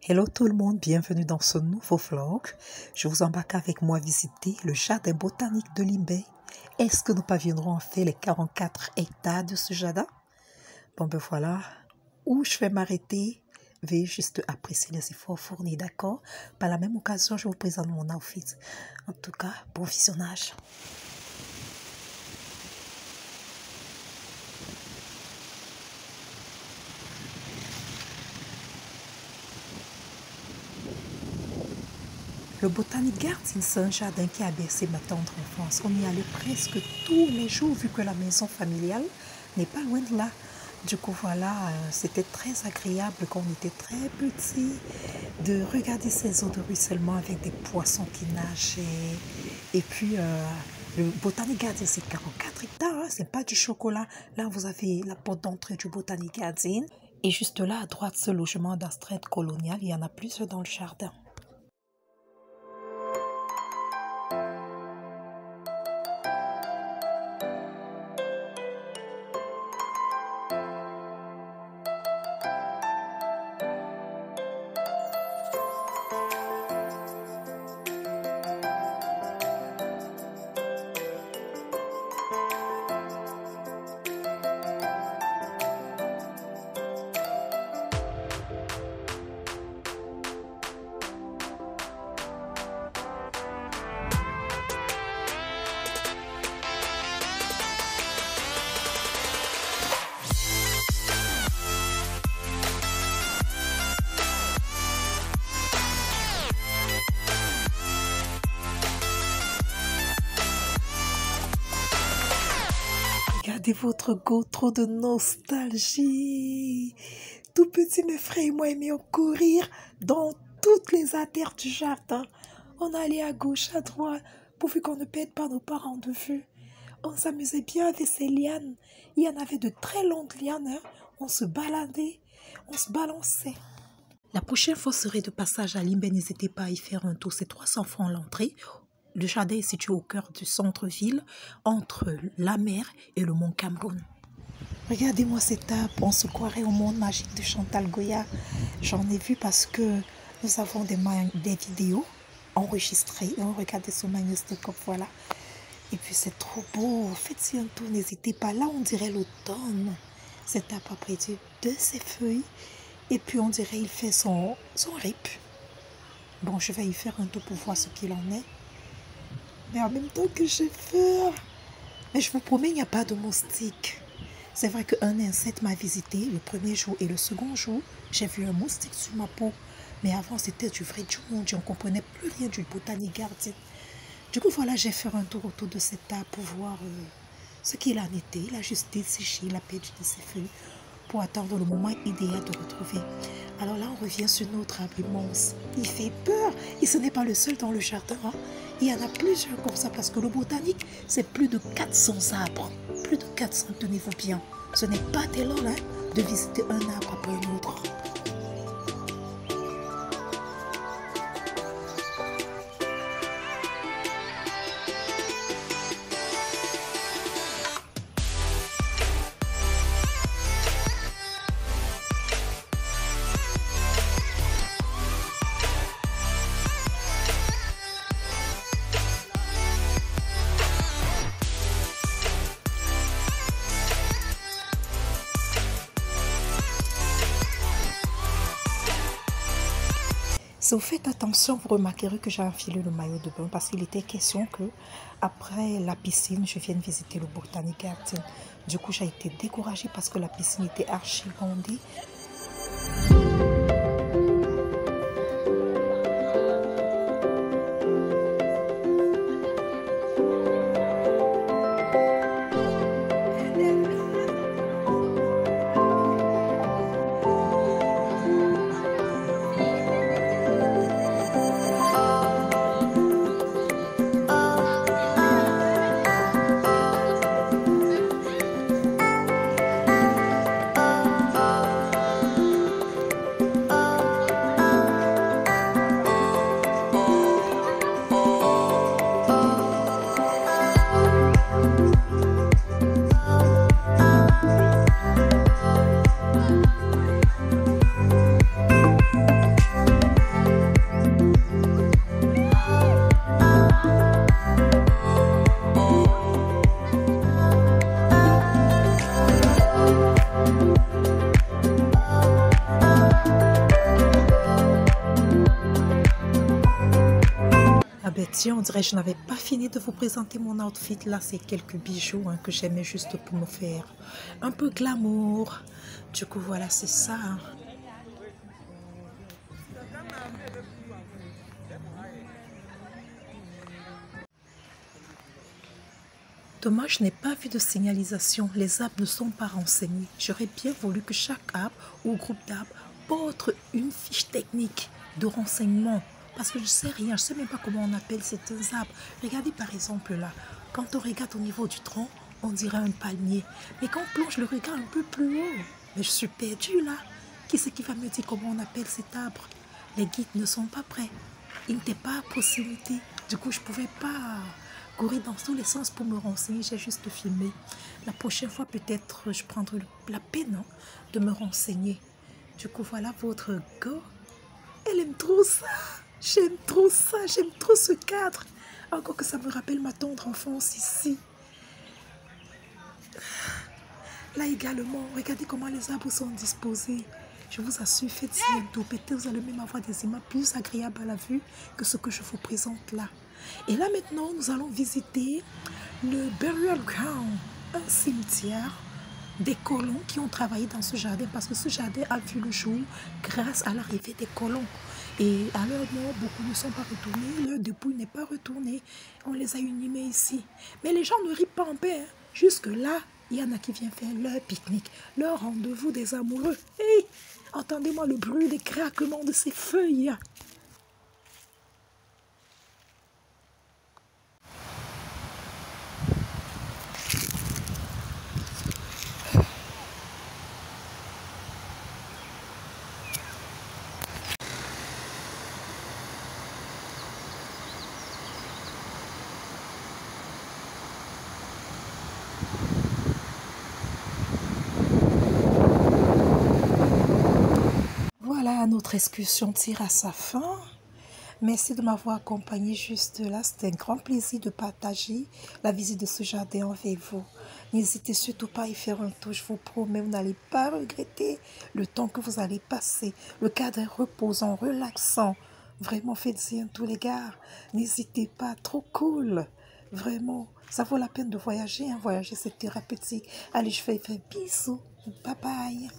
Hello tout le monde, bienvenue dans ce nouveau vlog. Je vous embarque avec moi visiter le jardin botanique de Limbey. Est-ce que nous parviendrons à faire les 44 hectares de ce jardin? Bon ben voilà, où je vais m'arrêter. Veuillez juste apprécier les efforts fournis, d'accord? Par la même occasion, je vous présente mon outfit. En tout cas, bon visionnage. Le Botanic Garden, c'est un jardin qui a bercé ma tendre enfance. On y allait presque tous les jours, vu que la maison familiale n'est pas loin de là. Du coup, voilà, c'était très agréable quand on était très petits de regarder ces eaux de ruissellement avec des poissons qui nageaient. Et puis, le Botanic Garden, c'est 44 hectares, hein, c'est pas du chocolat. Là, vous avez la porte d'entrée du Botanic Garden. Et juste là, à droite, ce logement d'Astrid colonial, il y en a plusieurs dans le jardin. Regardez votre go, trop de nostalgie. Tout petit, mes frères et moi aimions courir dans toutes les artères du jardin. On allait à gauche, à droite, pourvu qu'on ne perde pas nos parents de vue. On s'amusait bien avec ces lianes. Il y en avait de très longues lianes. Hein. On se baladait, on se balançait. La prochaine fois serait de passage à Limbey. N'hésitez pas à y faire un tour. C'est 300 francs l'entrée. Le jardin est situé au cœur du centre-ville, entre la mer et le mont Cameroun. Regardez-moi cet arbre, on se croirait au monde magique de Chantal Goya. J'en ai vu parce que nous avons des vidéos enregistrées. On regardait ce magnétoscope, voilà. Et puis c'est trop beau, faites-y un tour, n'hésitez pas. Là, on dirait l'automne. Cet arbre a perdu de ses feuilles. Et puis on dirait qu'il fait son rip. Bon, je vais y faire un tour pour voir ce qu'il en est. Mais en même temps que j'ai peur. Mais je vous promets, il n'y a pas de moustique. C'est vrai qu'un insecte m'a visité le premier jour et le second jour, j'ai vu un moustique sur ma peau. Mais avant, c'était du vrai du monde. On ne comprenait plus rien du Botanic Garden. Du coup, voilà, j'ai fait un tour autour de cet arbre pour voir ce qu'il en était. Il a juste desséché, il a perdu de ses feuilles pour attendre le moment idéal de retrouver. Alors là, on revient sur notre arbre immense. Il fait peur. Et ce n'est pas le seul dans le jardin. Hein. Il y en a plusieurs comme ça parce que le botanique, c'est plus de 400 arbres. Plus de 400, tenez-vous bien. Ce n'est pas tellement hein, de visiter un arbre après un autre. Si vous faites attention, vous remarquerez que j'ai enfilé le maillot de bain parce qu'il était question que après la piscine, je vienne visiter le Botanic Garden. Du coup, j'ai été découragée parce que la piscine était archi bondée. Tiens, on dirait que je n'avais pas fini de vous présenter mon outfit. Là, c'est quelques bijoux hein, que j'aimais juste pour me faire un peu glamour. Du coup, voilà, c'est ça. Hein. Dommage, je n'ai pas vu de signalisation. Les arbres ne sont pas renseignés. J'aurais bien voulu que chaque arbre ou groupe d'arbres porte une fiche technique de renseignement. Parce que je ne sais rien, je ne sais même pas comment on appelle certains arbres. Regardez par exemple là, quand on regarde au niveau du tronc, on dirait un palmier. Mais quand on plonge le regard un peu plus haut, mais je suis perdue là. Qui c'est qui va me dire comment on appelle cet arbre? Les guides ne sont pas prêts. Ils n'étaient pas à proximité. Du coup, je ne pouvais pas courir dans tous les sens pour me renseigner. J'ai juste filmé. La prochaine fois, peut-être, je prendrai la peine hein, de me renseigner. Du coup, voilà votre go. Elle aime trop ça. J'aime trop ça. J'aime trop ce cadre. Encore que ça me rappelle ma tendre enfance ici. Là également, regardez comment les arbres sont disposés. Je vous assure, faites-y un tour. Peut-être vous allez même avoir des images plus agréables à la vue que ce que je vous présente là. Et là maintenant, nous allons visiter le Burial Ground, un cimetière des colons qui ont travaillé dans ce jardin parce que ce jardin a vu le jour grâce à l'arrivée des colons. Et à leur mort, beaucoup ne sont pas retournés, leur dépouille n'est pas retournée. On les a inhumés ici. Mais les gens ne rient pas en paix. Hein. Jusque-là, il y en a qui viennent faire leur pique-nique, leur rendez-vous des amoureux. Hey, entendez-moi le bruit des craquements de ces feuilles. Voilà, notre excursion tire à sa fin. Merci de m'avoir accompagné juste là. C'était un grand plaisir de partager la visite de ce jardin avec vous. N'hésitez surtout pas à y faire un tour. Je vous promets, vous n'allez pas regretter le temps que vous allez passer. Le cadre est reposant, relaxant. Vraiment, faites-y un tour, les gars. N'hésitez pas, trop cool. Vraiment, ça vaut la peine de voyager. Hein. Voyager, c'est thérapeutique. Allez, je fais bisous. Bye bye.